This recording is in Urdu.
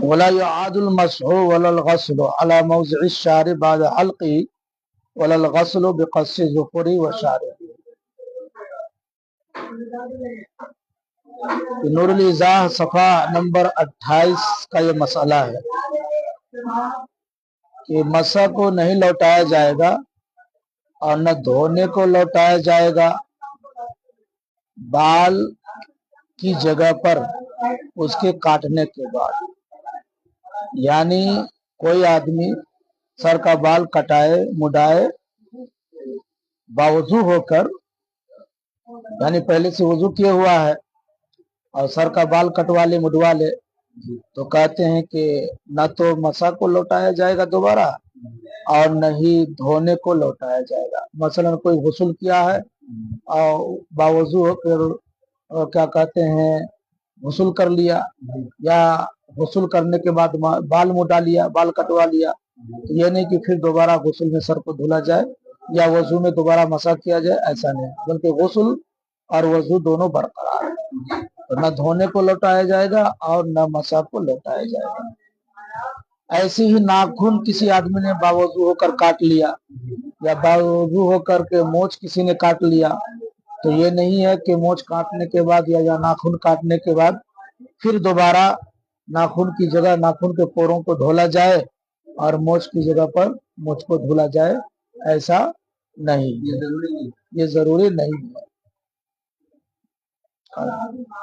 ولا يعاد المسح ولا الغسل على موضع الشعر بعد حلقه ولا الغسل بقص الظفر وشعره. نور الایضاح صفحہ نمبر 28 کا یہ مسئلہ ہے کہ مسح کو نہیں لوٹایا جائے گا اور نہ دھونے کو لوٹایا جائے گا بال کی جگہ پر اس کے کاٹنے کے بعد. یعنی کوئی آدمی سر کا بال کٹائے مڈائے باوضو ہو کر، یعنی پہلے سے وضو کیا ہوا ہے اور سر کا بال کٹوا لے مڈوا لے، تو کہتے ہیں کہ نہ تو مسح کو لوٹایا جائے گا دوبارہ اور نہ ہی دھونے کو لوٹایا جائے گا. مثلا کوئی غسل کیا ہے اور باوضو ہو کر کیا کہتے ہیں غسل کر لیا، یا غسل کرنے کے بعد بال مڈا لیا، بال کٹوا لیا، تو یہ نہیں کہ پھر دوبارہ غسل میں سر کو دھلا جائے یا وضو میں دوبارہ مسح کیا جائے، ایسا نہیں، بلکہ غسل اور وضو دونوں برقرار ہے. تو نہ دھونے کو لوٹایا جائے گا اور نہ مسح کو لوٹایا جائے گا. ایسے ہی ناخن کسی آدمی نے باوضو ہو کر کاٹ لیا یا باوضو ہو کر کے مونچھ کسی نے کاٹ لیا، تو یہ نہیں ہے کہ مونچھ کاٹنے کے بعد یا ناخن کاٹنے کے بعد پھر دوبارہ ناخن کی جگہ ناخن کے پوروں کو دھولا جائے اور مونچھ کی جگہ پر مونچھ کو دھولا جائے، ایسا نہیں، یہ ضروری نہیں ہے.